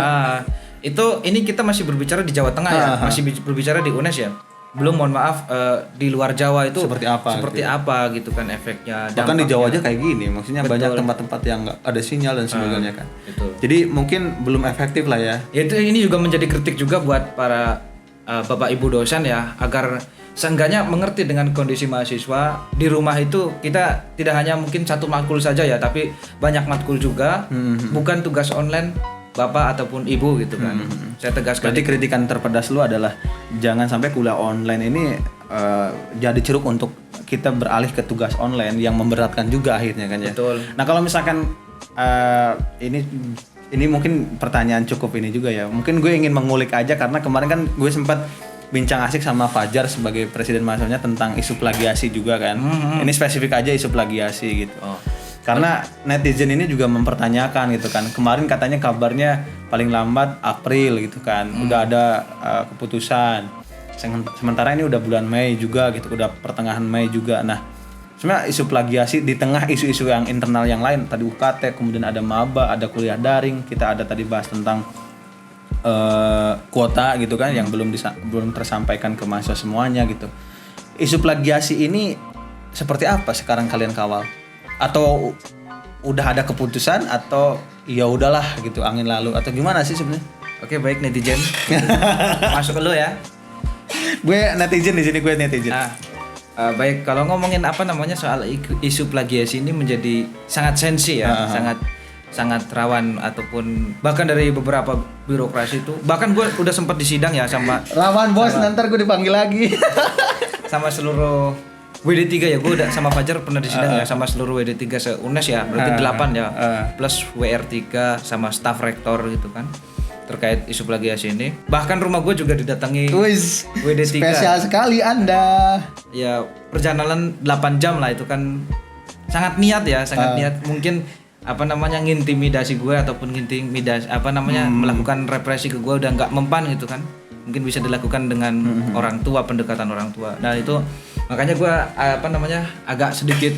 Ini kita masih berbicara di Jawa Tengah ya, masih berbicara di UNES ya. Belum mohon maaf di luar Jawa itu seperti apa gitu kan efeknya. Bahkan di Jawa aja kayak gini, maksudnya banyak tempat-tempat yang nggak ada sinyal dan sebagainya kan. Jadi mungkin belum efektif lah ya. Ini juga menjadi kritik juga buat para Bapak Ibu dosen ya, agar seenggaknya mengerti dengan kondisi mahasiswa di rumah itu. Kita tidak hanya mungkin satu matkul saja ya, tapi banyak matkul juga, bukan tugas online Bapak ataupun Ibu gitu kan. Saya tegaskan. Berarti kritikan terpedas lu adalah jangan sampai kuliah online ini jadi ceruk untuk kita beralih ke tugas online yang memberatkan juga akhirnya kan ya. Betul. Nah kalau misalkan ini mungkin pertanyaan cukup ini juga ya. Mungkin gue ingin mengulik aja karena kemarin kan gue sempat bincang asik sama Fajar sebagai presiden mahasiswanya tentang isu plagiasi juga kan. Ini spesifik aja isu plagiasi gitu. Karena netizen ini juga mempertanyakan gitu kan. Kemarin katanya kabarnya paling lambat April gitu kan. Udah ada keputusan. Sementara ini udah bulan Mei juga gitu. Udah pertengahan Mei juga. Nah, sebenarnya isu plagiasi di tengah isu-isu yang internal yang lain. Tadi UKT, kemudian ada maba, ada kuliah daring. Kita ada tadi bahas tentang kuota gitu kan yang belum tersampaikan ke mahasiswa semuanya gitu. Isu plagiasi ini seperti apa sekarang kalian kawal? Atau udah ada keputusan atau ya udahlah gitu angin lalu atau gimana sih sebenarnya? Oke, baik netizen. Masuk ke lu ya. Gue netizen di sini, gue netizen. Baik, kalau ngomongin soal isu plagiasi ini menjadi sangat sensi ya, sangat rawan ataupun bahkan dari beberapa birokrasi itu. Bahkan gue udah sempat disidang ya sama rawan bos, nanti gue dipanggil lagi. Sama seluruh WD3 ya, gue udah sama Fajar pernah disidang ya sama seluruh WD3 se-UNES ya, berarti 8 ya, plus WR3 sama staf rektor gitu kan, terkait isu plagiasi ini. Bahkan rumah gue juga didatangi WD3. Spesial sekali Anda. Ya perjalanan 8 jam lah itu kan, sangat niat ya, niat. Mungkin ngintimidasi gue ataupun melakukan represi ke gue udah nggak mempan gitu kan. Mungkin bisa dilakukan dengan orang tua, pendekatan orang tua. Nah itu makanya gue agak sedikit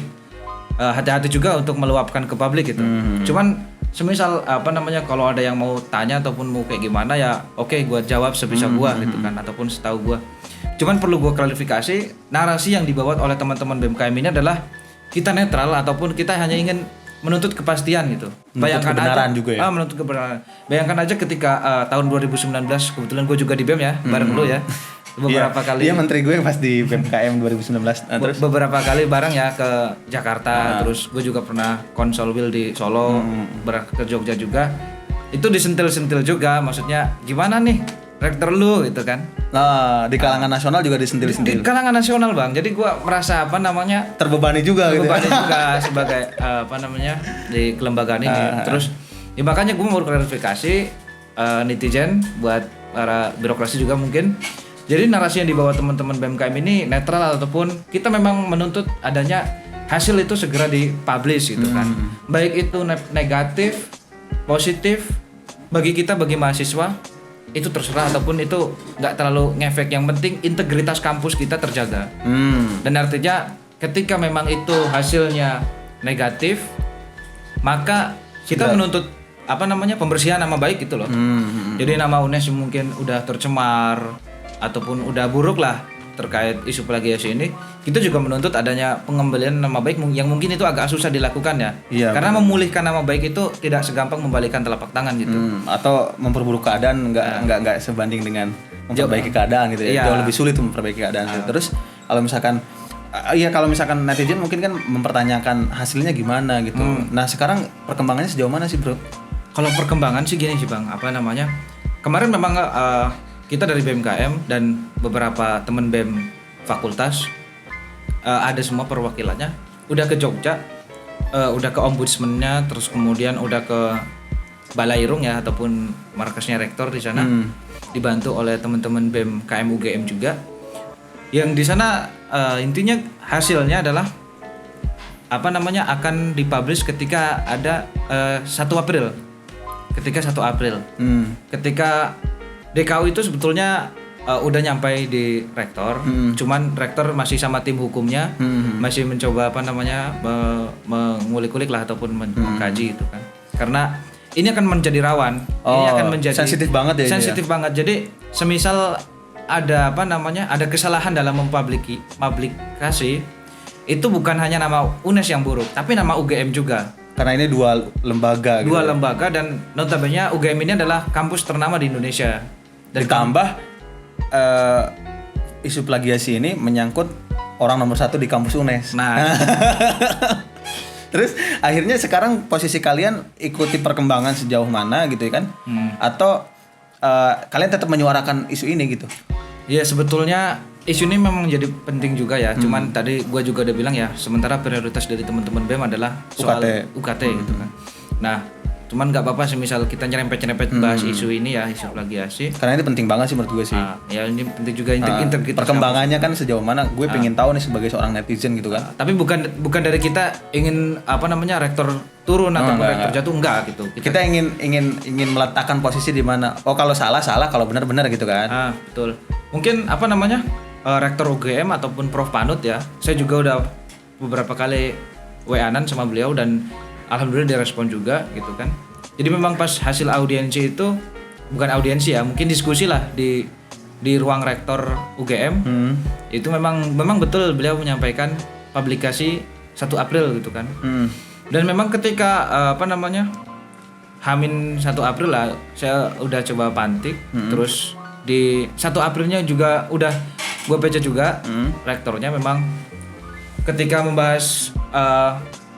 hati-hati juga untuk meluapkan ke publik gitu. Cuman semisal kalau ada yang mau tanya ataupun mau kayak gimana ya oke, gue jawab sebisa gue gitu kan, ataupun setahu gue. Cuman perlu gue klarifikasi, narasi yang dibawa oleh teman-teman BMKM ini adalah kita netral ataupun kita hanya ingin menuntut kepastian gitu. Bayangkan kebenaran aja juga ya. Menuntut kebenaran. Bayangkan aja ketika tahun 2019 kebetulan gue juga di BEM ya, bareng lu ya. beberapa kali. Dia menteri gue pas di PPKM 2019. Terus Beberapa kali bareng ya ke Jakarta, terus gue juga pernah konsol Will di Solo, berangkat ke Jogja juga. Itu disentil-sentil juga, maksudnya gimana nih rektor lu gitu kan. nah, di kalangan nasional juga Di disentil-sentil. kalangan nasional Bang, jadi gue merasa apa namanya Terbebani juga gitu. bebannya juga sebagai apa namanya di kelembagaan ini. Terus ya makanya gue mau klarifikasi netizen buat para birokrasi juga mungkin. Jadi narasi yang dibawa teman-teman BMKM ini netral ataupun kita memang menuntut adanya hasil itu segera dipublish gitu kan. Baik itu negatif, positif bagi kita bagi mahasiswa itu terserah ataupun itu nggak terlalu ngefek. Yang penting integritas kampus kita terjaga. Dan artinya ketika memang itu hasilnya negatif, maka kita menuntut apa namanya pembersihan nama baik gitu loh. Jadi nama UNES mungkin udah tercemar ataupun udah buruk lah terkait isu plagiasi ini, kita juga menuntut adanya pengembalian nama baik yang mungkin itu agak susah dilakukan ya. Iya, Karena memulihkan nama baik itu tidak segampang membalikan telapak tangan gitu. Atau memperburuk keadaan nggak sebanding dengan memperbaiki keadaan gitu ya. Iya. Jauh lebih sulit memperbaiki keadaan gitu. Terus kalau misalkan netizen mungkin kan mempertanyakan hasilnya gimana gitu. Nah, sekarang perkembangannya sejauh mana sih, Bro? Kalau perkembangan sih gini sih Bang, apa namanya? Kemarin memang kita dari BMKM dan beberapa teman BEM fakultas ada semua perwakilannya udah ke Jogja, udah ke ombudsman-nya, terus kemudian udah ke Balairung ya ataupun markasnya rektor di sana, dibantu oleh teman-teman BEM KM UGM juga. Yang di sana intinya hasilnya adalah apa namanya akan dipublish ketika ada 1 April. Ketika 1 April. Ketika DKU itu sebetulnya udah nyampai di rektor, cuman rektor masih sama tim hukumnya masih mencoba apa namanya mengulik-ulik lah ataupun mengkaji itu kan. Karena ini akan menjadi rawan, ini akan menjadi sensitif banget ya. Sensitif banget. Jadi semisal ada apa namanya ada kesalahan dalam mempublikasi itu bukan hanya nama UNES yang buruk, tapi nama UGM juga. Karena ini dua lembaga. Dua lembaga dan notabene UGM ini adalah kampus ternama di Indonesia. Dan ditambah isu plagiasi ini menyangkut orang nomor 1 di kampus UNES. Nah, terus akhirnya sekarang posisi kalian ikuti perkembangan sejauh mana gitu ya kan? Atau kalian tetap menyuarakan isu ini gitu? ya sebetulnya isu ini memang jadi penting juga ya. Cuman tadi gua juga udah bilang ya, sementara prioritas dari teman-teman BEM adalah soal UKT gitu kan. Nah, cuman nggak apa-apa semisal kita nyerempet-nyerempet bahas isu ini ya, isu plagiasi. Karena ini penting banget sih menurut gue sih. Ya ini penting juga integritas perkembangannya kan sejauh mana gue pengen tahu nih sebagai seorang netizen gitu kan. Tapi bukan dari kita ingin apa namanya rektor turun atau rektor jatuh, enggak gitu. Kita ingin meletakkan posisi di mana kalau salah kalau benar gitu kan. Betul. Mungkin apa namanya rektor UGM ataupun Prof Panut ya, saya juga udah beberapa kali WA-an sama beliau dan alhamdulillah direspon juga gitu kan. Jadi memang pas hasil audiensi itu bukan audiensi ya, mungkin diskusi lah di ruang rektor UGM. Itu memang betul beliau menyampaikan publikasi 1 April gitu kan. Dan memang ketika apa namanya Hamin 1 April lah saya udah coba pantik. Terus di 1 Aprilnya juga udah gue baca juga rektornya memang ketika membahas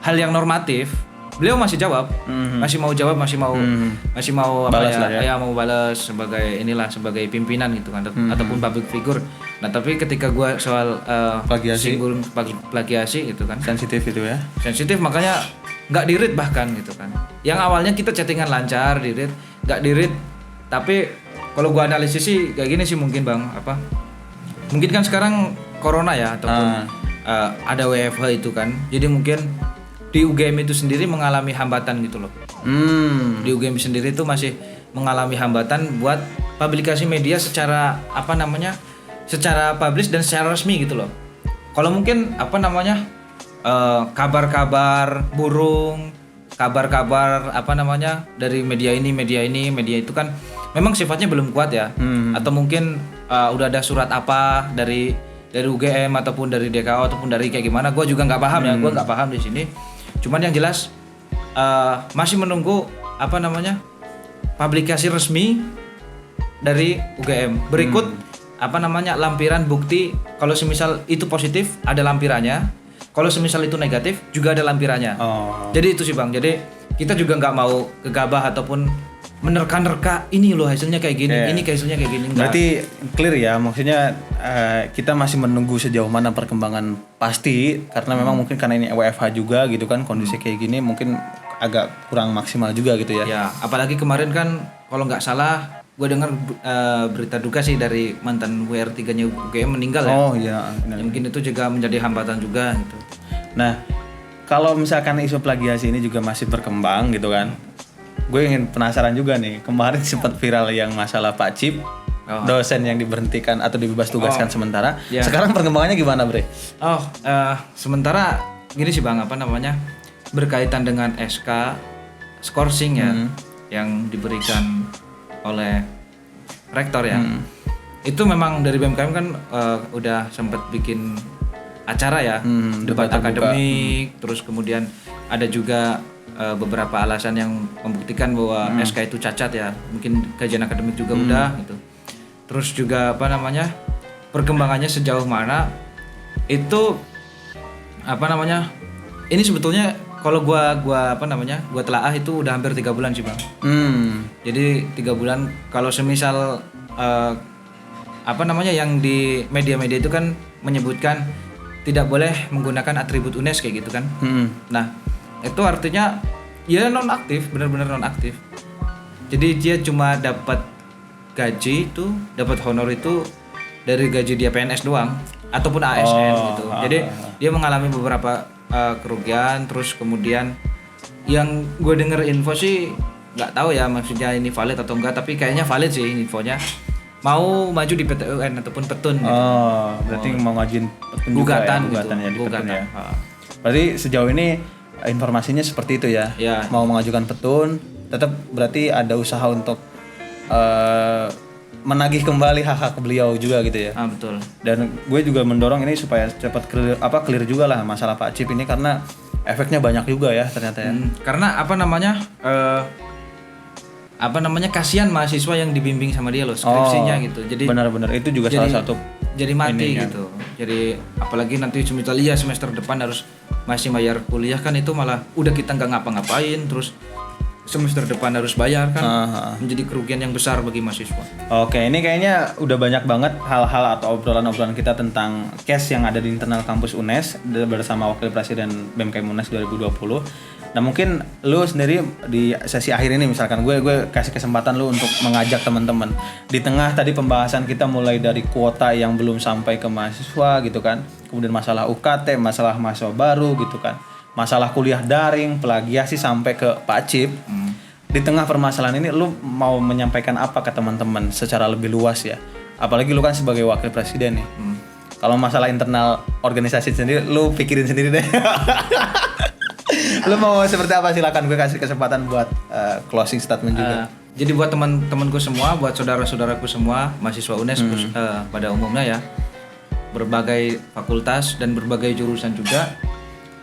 hal yang normatif beliau masih jawab, masih mau jawab, masih mau apa balas ya mau balas sebagai sebagai pimpinan gitu kan ataupun public figure. Nah tapi ketika gue soal singgung plagiasi gitu kan sensitif itu ya, sensitif makanya nggak di-read bahkan gitu kan. Yang awalnya kita chattingan lancar di-read, nggak di-read. Tapi kalau gue analisis sih kayak gini sih mungkin Bang, mungkin kan sekarang corona ya ataupun ada WFH itu kan, jadi mungkin di UGM itu sendiri mengalami hambatan gitu loh. Di UGM sendiri itu masih mengalami hambatan buat publikasi media secara apa namanya, secara publish dan secara resmi gitu loh. Kalau mungkin apa namanya kabar-kabar burung, kabar-kabar apa namanya dari media itu kan memang sifatnya belum kuat ya. Atau mungkin udah ada surat apa dari UGM ataupun dari DKO ataupun dari kayak gimana, gue juga nggak paham ya, gue nggak paham di sini. Cuman yang jelas masih menunggu apa namanya publikasi resmi dari UGM. Berikut apa namanya lampiran bukti kalau semisal itu positif ada lampirannya, kalau semisal itu negatif juga ada lampirannya. Jadi itu sih Bang, jadi kita juga nggak mau gegabah ataupun menerka-nerka ini loh hasilnya kayak gini, ini hasilnya kayak gini. Enggak. Berarti clear ya, maksudnya kita masih menunggu sejauh mana perkembangan pasti, karena memang mungkin karena ini WFH juga gitu kan, kondisi kayak gini mungkin agak kurang maksimal juga gitu ya. Ya, apalagi kemarin kan kalau nggak salah gue dengar berita duka sih dari mantan WR3-nya UGM meninggal ya. Oh iya. Ya, mungkin itu juga menjadi hambatan juga gitu. Nah, kalau misalkan isu plagiasi ini juga masih berkembang gitu kan, gue ingin penasaran juga nih, kemarin sempat viral yang masalah Pak Cip, dosen yang diberhentikan atau dibebas tugaskan sementara. Sekarang perkembangannya gimana, Bre? Sementara gini sih Bang, apa namanya, berkaitan dengan SK skorsing ya, yang diberikan oleh rektor ya. Itu memang dari BMKM kan udah sempat bikin acara ya, debat akademik, terus kemudian ada juga beberapa alasan yang membuktikan bahwa SK itu cacat ya, mungkin kajian akademik juga udah gitu. Terus juga apa namanya, perkembangannya sejauh mana itu apa namanya, ini sebetulnya kalau gua apa namanya, gua telaah itu udah hampir 3 bulan sih Bang. Jadi 3 bulan kalau semisal apa namanya, yang di media-media itu kan menyebutkan tidak boleh menggunakan atribut UNES kayak gitu kan. Nah itu artinya ya nonaktif, benar-benar nonaktif. Jadi dia cuma dapat gaji itu, dapat honor itu dari gaji dia PNS doang ataupun ASN gitu. Jadi dia mengalami beberapa kerugian. Terus kemudian yang gue denger info sih nggak tahu ya maksudnya ini valid atau enggak, tapi kayaknya valid sih infonya. Mau maju di PTUN ataupun Petun gitu. Berarti mau ngajuin gugatan gitu. Gugatan Ya di Petun ya. Berarti sejauh ini informasinya seperti itu ya. Mau mengajukan Petun, tetap berarti ada usaha untuk menagih kembali hak-hak beliau juga gitu ya. Betul. Dan gue juga mendorong ini supaya cepat clear juga lah masalah Pak Cip ini, karena efeknya banyak juga ya ternyata ya. Karena apa namanya kasihan mahasiswa yang dibimbing sama dia loh skripsinya gitu. Jadi benar-benar itu juga salah satu jadi mati gitu. Jadi apalagi nanti semester depan harus masih bayar kuliah kan, itu malah udah kita nggak ngapa-ngapain terus semester depan harus bayar kan, menjadi kerugian yang besar bagi mahasiswa. Oke, ini kayaknya udah banyak banget hal-hal atau obrolan-obrolan kita tentang case yang ada di internal kampus UNES bersama Wakil Presiden BMKM UNES 2020. Nah mungkin lu sendiri di sesi akhir ini misalkan gue kasih kesempatan lu untuk mengajak teman-teman di tengah tadi pembahasan kita mulai dari kuota yang belum sampai ke mahasiswa gitu kan, kemudian masalah UKT, masalah mahasiswa baru gitu kan, masalah kuliah daring, plagiasi sampai ke Pak Cip. Di tengah permasalahan ini lu mau menyampaikan apa ke teman-teman secara lebih luas ya? Apalagi lu kan sebagai wakil presiden nih. Kalau masalah internal organisasi sendiri lu pikirin sendiri deh. Lu mau seperti apa, silakan, gue kasih kesempatan buat closing statement juga. Jadi buat teman-temanku semua, buat saudara-saudaraku semua, mahasiswa UNES pada umumnya ya, berbagai fakultas dan berbagai jurusan juga,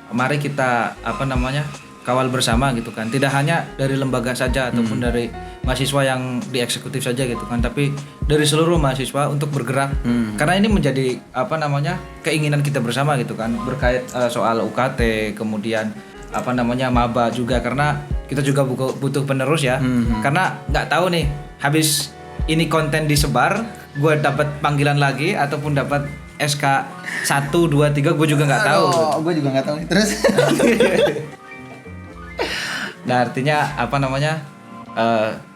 mari kita apa namanya kawal bersama gitu kan. Tidak hanya dari lembaga saja ataupun dari mahasiswa yang di eksekutif saja gitu kan, tapi dari seluruh mahasiswa untuk bergerak. Karena ini menjadi apa namanya keinginan kita bersama gitu kan, berkait soal UKT, kemudian apa namanya maba juga, karena kita juga butuh penerus ya. Karena nggak tahu nih habis ini konten disebar, gue dapat panggilan lagi ataupun dapat SK 1, 2, 3, gue juga nggak tahu. Gue juga nggak tahu. Terus nah artinya apa namanya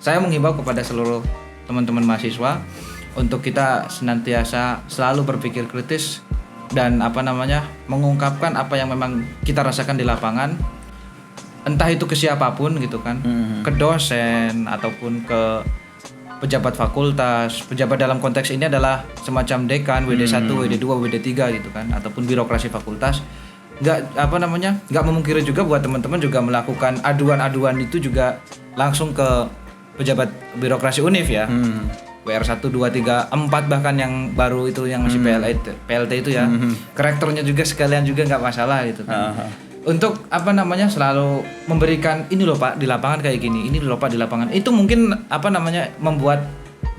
saya menghimbau kepada seluruh teman-teman mahasiswa untuk kita senantiasa selalu berpikir kritis dan apa namanya mengungkapkan apa yang memang kita rasakan di lapangan, entah itu ke siapapun gitu kan, ke dosen ataupun ke pejabat fakultas. Pejabat dalam konteks ini adalah semacam dekan, WD1, WD2, WD3 gitu kan, ataupun birokrasi fakultas. Nggak memungkiri juga buat teman-teman juga melakukan aduan-aduan itu juga langsung ke pejabat birokrasi UNIF ya. WR1, 2, 3, 4 bahkan yang baru itu yang masih PLT itu ya. Rektornya juga sekalian juga nggak masalah gitu kan. Untuk apa namanya selalu memberikan ini loh Pak di lapangan kayak gini, ini loh Pak di lapangan. Itu mungkin apa namanya membuat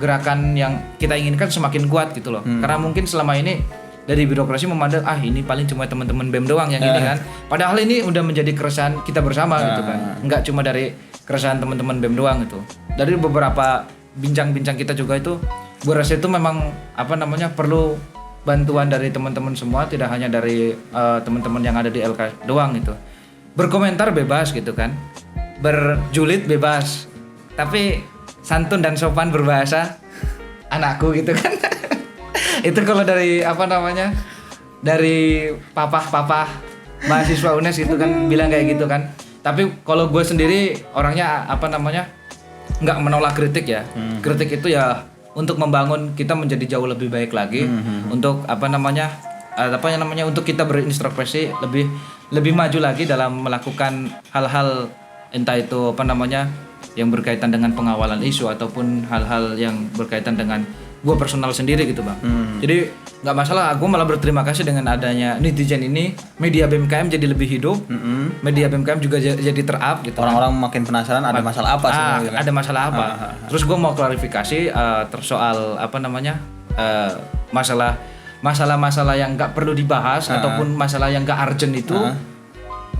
gerakan yang kita inginkan semakin kuat gitu loh. Karena mungkin selama ini dari birokrasi memandang ini paling cuma teman-teman BEM doang yang ini kan. Padahal ini udah menjadi keresahan kita bersama gitu kan. Enggak cuma dari keresahan teman-teman BEM doang itu. Dari beberapa bincang-bincang kita juga itu, gue rasa itu memang perlu bantuan dari teman-teman semua, tidak hanya dari teman-teman yang ada di LK doang gitu. Berkomentar bebas gitu kan. Berjulit bebas. Tapi santun dan sopan berbahasa anakku gitu kan. Itu kalau dari dari papah mahasiswa UNES gitu kan bilang kayak gitu kan. Tapi kalau gue sendiri orangnya nggak menolak kritik ya. Kritik itu ya untuk membangun kita menjadi jauh lebih baik lagi, untuk untuk kita berintrospeksi lebih maju lagi dalam melakukan hal-hal entah itu yang berkaitan dengan pengawalan isu ataupun hal-hal yang berkaitan dengan gue personal sendiri gitu bang. Jadi nggak masalah, gue malah berterima kasih dengan adanya netizen ini, media BMKM jadi lebih hidup, media BMKM juga jadi ter-up gitu. Orang-orang makin penasaran ada masalah apa sih? Gitu kan? Ada masalah apa? Terus gue mau klarifikasi soal masalah yang nggak perlu dibahas ataupun masalah yang nggak urgent itu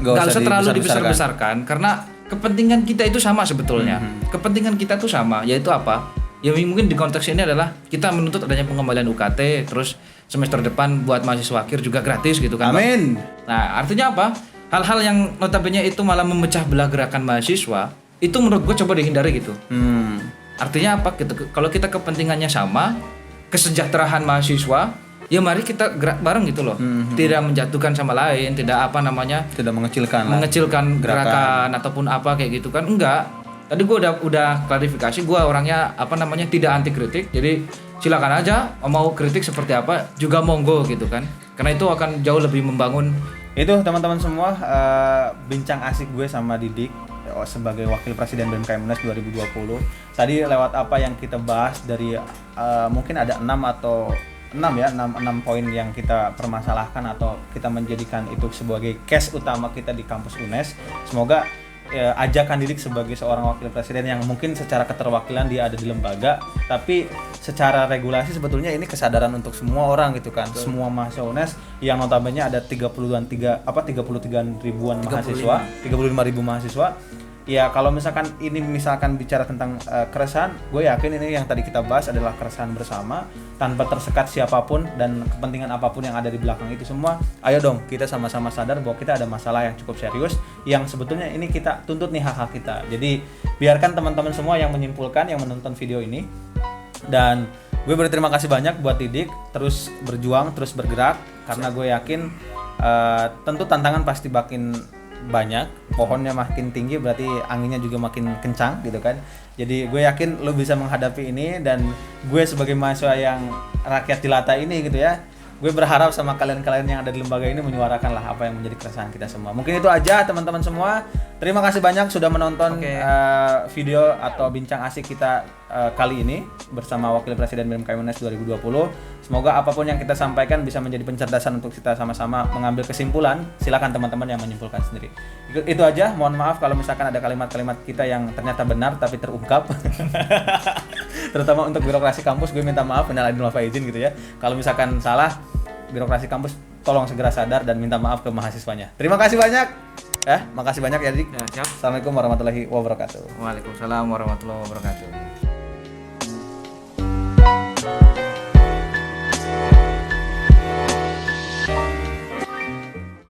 nggak usah terlalu dibesar-besarkan karena kepentingan kita itu sama sebetulnya. Kepentingan kita tuh sama, yaitu apa? Ya mungkin di konteks ini adalah kita menuntut adanya pengembalian UKT, terus semester depan buat mahasiswa akhir juga gratis gitu kan. Amin. Nah artinya apa? Hal-hal yang notabene itu malah memecah belah gerakan mahasiswa, itu menurut gue coba dihindari gitu. Artinya apa? Kalau kita kepentingannya sama, kesejahteraan mahasiswa, ya mari kita gerak bareng gitu loh. Tidak menjatuhkan sama lain, tidak tidak mengecilkan gerakan ataupun apa kayak gitu kan. Enggak. Tadi gue udah klarifikasi, gue orangnya tidak anti kritik. Jadi silakan aja mau kritik seperti apa juga monggo gitu kan. Karena itu akan jauh lebih membangun. Itu teman-teman semua bincang asik gue sama Didik sebagai Wakil Presiden BMKM UNES 2020. Tadi lewat apa yang kita bahas dari mungkin ada 6 poin yang kita permasalahkan atau kita menjadikan itu sebagai case utama kita di kampus UNES. Semoga ajakan Didik sebagai seorang wakil presiden yang mungkin secara keterwakilan dia ada di lembaga, tapi secara regulasi sebetulnya ini kesadaran untuk semua orang gitu kan. Betul. Semua mahasiswa UNES yang notabene ada 33 ribuan mahasiswa, 35.000 mahasiswa. Ya kalau misalkan bicara tentang keresahan, gue yakin ini yang tadi kita bahas adalah keresahan bersama tanpa tersekat siapapun dan kepentingan apapun yang ada di belakang itu semua. Ayo dong kita sama-sama sadar bahwa kita ada masalah yang cukup serius yang sebetulnya ini kita tuntut nih hak-hak kita. Jadi biarkan teman-teman semua yang menyimpulkan, yang menonton video ini. Dan gue berterima kasih banyak buat Didik, terus berjuang, terus bergerak karena gue yakin tentu tantangan pasti makin banyak, pohonnya makin tinggi berarti anginnya juga makin kencang gitu kan. Jadi gue yakin lo bisa menghadapi ini, dan gue sebagai mahasiswa yang rakyat jelata ini gitu ya, gue berharap sama kalian-kalian yang ada di lembaga ini menyuarakan lah apa yang menjadi keresahan kita semua. Mungkin itu aja teman-teman semua. Terima kasih banyak sudah menonton video atau bincang asik kita kali ini bersama Wakil Presiden BMKM UNES 2020. Semoga apapun yang kita sampaikan bisa menjadi pencerdasan untuk kita sama-sama mengambil kesimpulan. Silakan teman-teman yang menyimpulkan sendiri. Itu aja. Mohon maaf kalau misalkan ada kalimat-kalimat kita yang ternyata benar tapi terungkap. Terutama untuk birokrasi kampus, gue minta maaf, minal aidin wal faizin gitu ya. Kalau misalkan salah, birokrasi kampus tolong segera sadar dan minta maaf ke mahasiswanya. Terima kasih banyak. Makasih banyak ya Dik. Ya, siap. Assalamualaikum warahmatullahi wabarakatuh. Waalaikumsalam warahmatullahi wabarakatuh.